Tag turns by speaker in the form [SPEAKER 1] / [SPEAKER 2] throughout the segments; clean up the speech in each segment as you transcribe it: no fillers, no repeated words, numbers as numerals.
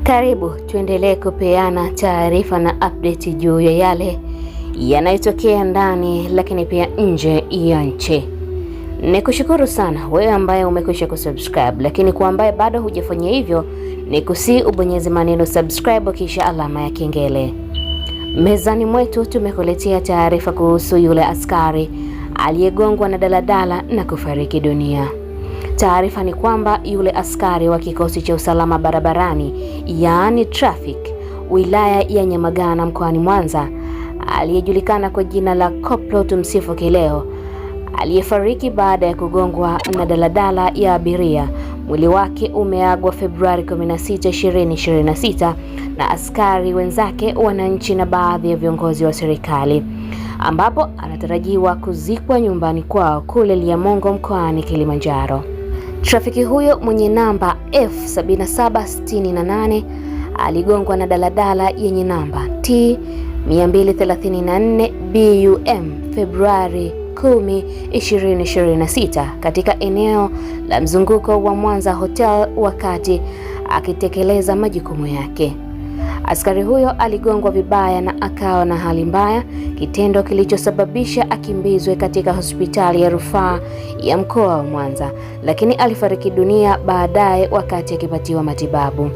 [SPEAKER 1] Karibu tuendelee kupeana taarifa na update juu ya yale yanayotokea ndani lakini pia nje ya nchi. Nikushukuru sana wewe ambaye umekwisha kusubscribe, lakini kwa ambaye bado hujafanya hivyo nikusi ubonyeze maneno subscribe kisha alama ya kengele. Mezani mwetu tumekuletea taarifa kuhusu yule askari aliyegongwa na daladala na kufariki dunia. Taarifa ni kwamba yule askari wa kikosi cha usalama barabarani, yaani traffic, wilaya ya Nyamagana mkoani Mwanza, aliyejulikana kwa jina la Koplo Tumsifu Kileo, aliyefariki baada ya kugongwa na daladala ya abiria. Mwili wake umeagwa Februari 16, 2026 na askari wenzake, wananchi na baadhi ya viongozi wa serikali, ambapo anatarajiwa kuzikwa nyumbani kwao kule Liamongo mkoani Kilimanjaro. Trafiki huyo mwenye namba F7768 aligongwa na daladala yenye namba T 234 BUM Februari 10, 2026 katika eneo la mzunguko wa Mwanza Hotel wakati akitekeleza majukumu yake. Askari huyo aligongwa vibaya na akawa na hali mbaya, kitendo kilichosababisha akimbizwe katika hospitali ya rufaa ya mkoa wa Mwanza, lakini alifariki dunia baadaye wakati akipatiwa matibabu.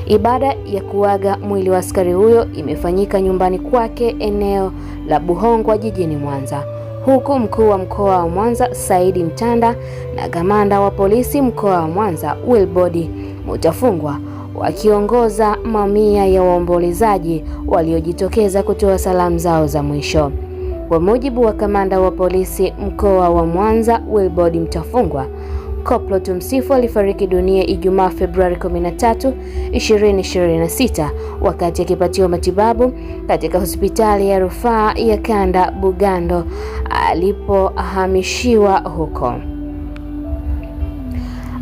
[SPEAKER 1] Ibada ya kuaga mwili wa askari huyo imefanyika nyumbani kwake eneo la Buhongwa jijini Mwanza, huku mkuu wa mkoa wa Mwanza Saidi Mtanda na kamanda wa polisi mkoa wa Mwanza Wilbord Mutafungwa wakiongoza mamia ya waombolezaji waliojitokeza kutoa salamu zao za mwisho. Kwa mujibu wa kamanda wa polisi mkoa wa Mwanza Wilbord Mutafungwa, Koplo Tumsifu alifariki dunia Ijumaa Februari 13, 2026 wakati akipatiwa matibabu katika hospitali ya rufaa ya Kanda Bugando alipohamishiwa huko.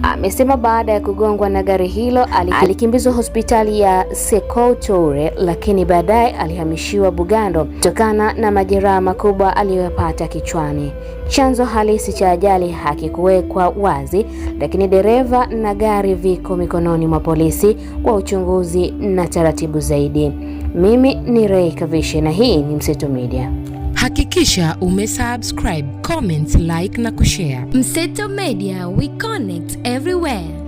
[SPEAKER 1] Amesema baada ya kugongwa na gari hilo alikimbizwa hospitali ya Sekou Toure, lakini baadaye alihamishiwa Bugando kutokana na majeraha makubwa aliyopata kichwani. Chanzo halisi cha ajali hakikuwekwa wazi, lakini dereva na gari viko mikononi mwa polisi kwa uchunguzi na taratibu zaidi. Mimi ni Ray Kavishe na hii ni Mseto Media.
[SPEAKER 2] Hakikisha umesubscribe, comment, like na kushare. Mseto Media, we connect everywhere.